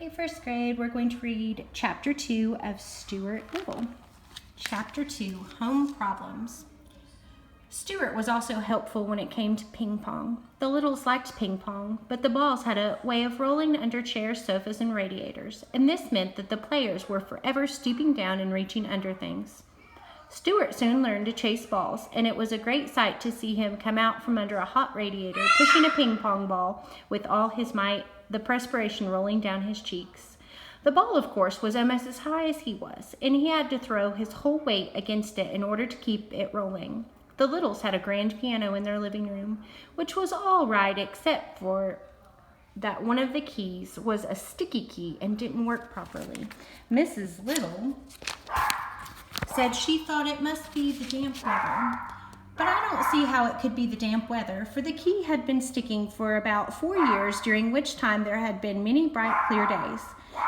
Okay, first grade, we're going to read Chapter 2 of Stuart Little. Chapter 2, Home Problems. Stuart was also helpful when it came to ping pong. The Littles liked ping pong, but the balls had a way of rolling under chairs, sofas, and radiators, and this meant that the players were forever stooping down and reaching under things. Stuart soon learned to chase balls, and it was a great sight to see him come out from under a hot radiator, pushing a ping pong ball with all his might, the perspiration rolling down his cheeks. The ball, of course, was almost as high as he was, and he had to throw his whole weight against it in order to keep it rolling. The Littles had a grand piano in their living room, which was all right except for that one of the keys was a sticky key and didn't work properly. Mrs. Little said she thought it must be the damp weather. But I don't see how it could be the damp weather, for the key had been sticking for about 4 years, during which time there had been many bright, clear days.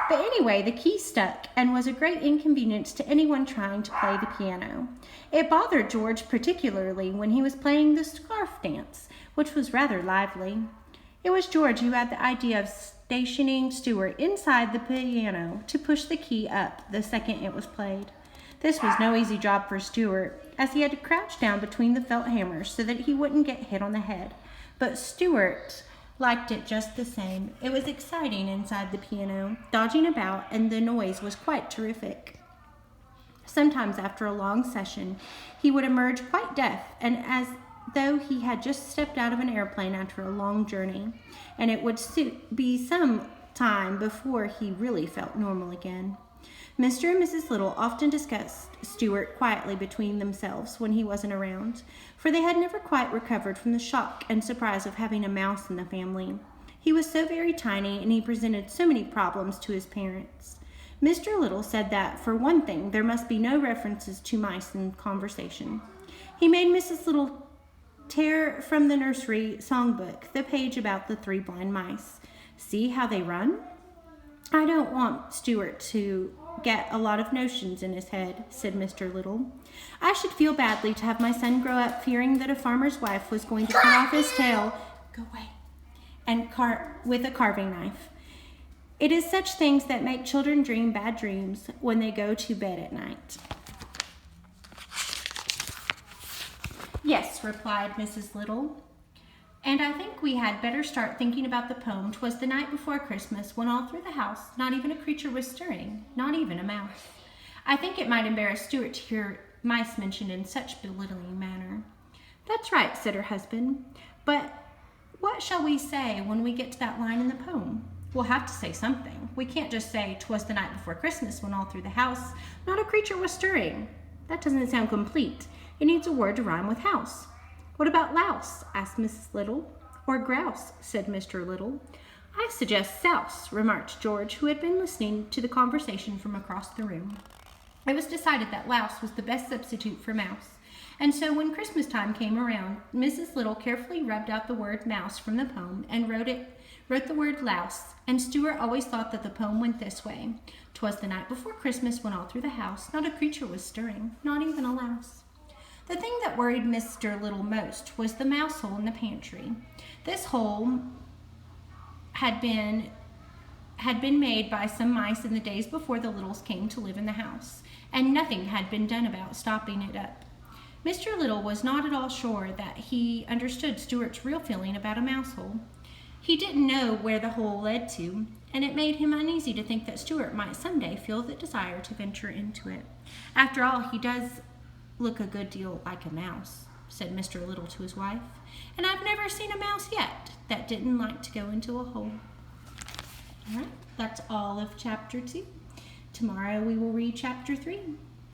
But anyway, the key stuck and was a great inconvenience to anyone trying to play the piano. It bothered George particularly when he was playing the scarf dance, which was rather lively. It was George who had the idea of stationing Stuart inside the piano to push the key up the second it was played. This was no easy job for Stuart, as he had to crouch down between the felt hammers so that he wouldn't get hit on the head. But Stuart liked it just the same. It was exciting inside the piano, dodging about, and the noise was quite terrific. Sometimes after a long session, he would emerge quite deaf, and as though he had just stepped out of an airplane after a long journey, and it would be some time before he really felt normal again. Mr. and Mrs. Little often discussed Stuart quietly between themselves when he wasn't around, for they had never quite recovered from the shock and surprise of having a mouse in the family. He was so very tiny, and he presented so many problems to his parents. Mr. Little said that, for one thing, there must be no references to mice in conversation. He made Mrs. Little tear from the nursery songbook the page about the 3 blind mice. See how they run? I don't want Stuart to get a lot of notions in his head, said Mr. Little. I should feel badly to have my son grow up fearing that a farmer's wife was going to cut off his tail, go away, and with a carving knife. It is such things that make children dream bad dreams when they go to bed at night. Yes, replied Mrs. Little. And I think we had better start thinking about the poem, "'Twas the night before Christmas, when all through the house not even a creature was stirring, not even a mouse." I think it might embarrass Stuart to hear mice mentioned in such belittling manner. That's right, said her husband. But what shall we say when we get to that line in the poem? We'll have to say something. We can't just say, "'Twas the night before Christmas, when all through the house not a creature was stirring." That doesn't sound complete. It needs a word to rhyme with house. What about louse? Asked Mrs. Little. Or grouse, said Mr. Little. I suggest souse, remarked George, who had been listening to the conversation from across the room. It was decided that louse was the best substitute for mouse, and so when Christmas time came around, Mrs. Little carefully rubbed out the word mouse from the poem and wrote the word louse, and Stuart always thought that the poem went this way. "'Twas the night before Christmas, when all through the house not a creature was stirring, not even a louse." The thing that worried Mr. Little most was the mouse hole in the pantry. This hole had been made by some mice in the days before the Littles came to live in the house, and nothing had been done about stopping it up. Mr. Little was not at all sure that he understood Stuart's real feeling about a mouse hole. He didn't know where the hole led to, and it made him uneasy to think that Stuart might someday feel the desire to venture into it. After all, he does look a good deal like a mouse, said Mr. Little to his wife, and I've never seen a mouse yet that didn't like to go into a hole. All right, that's all of Chapter 2. Tomorrow we will read Chapter 3.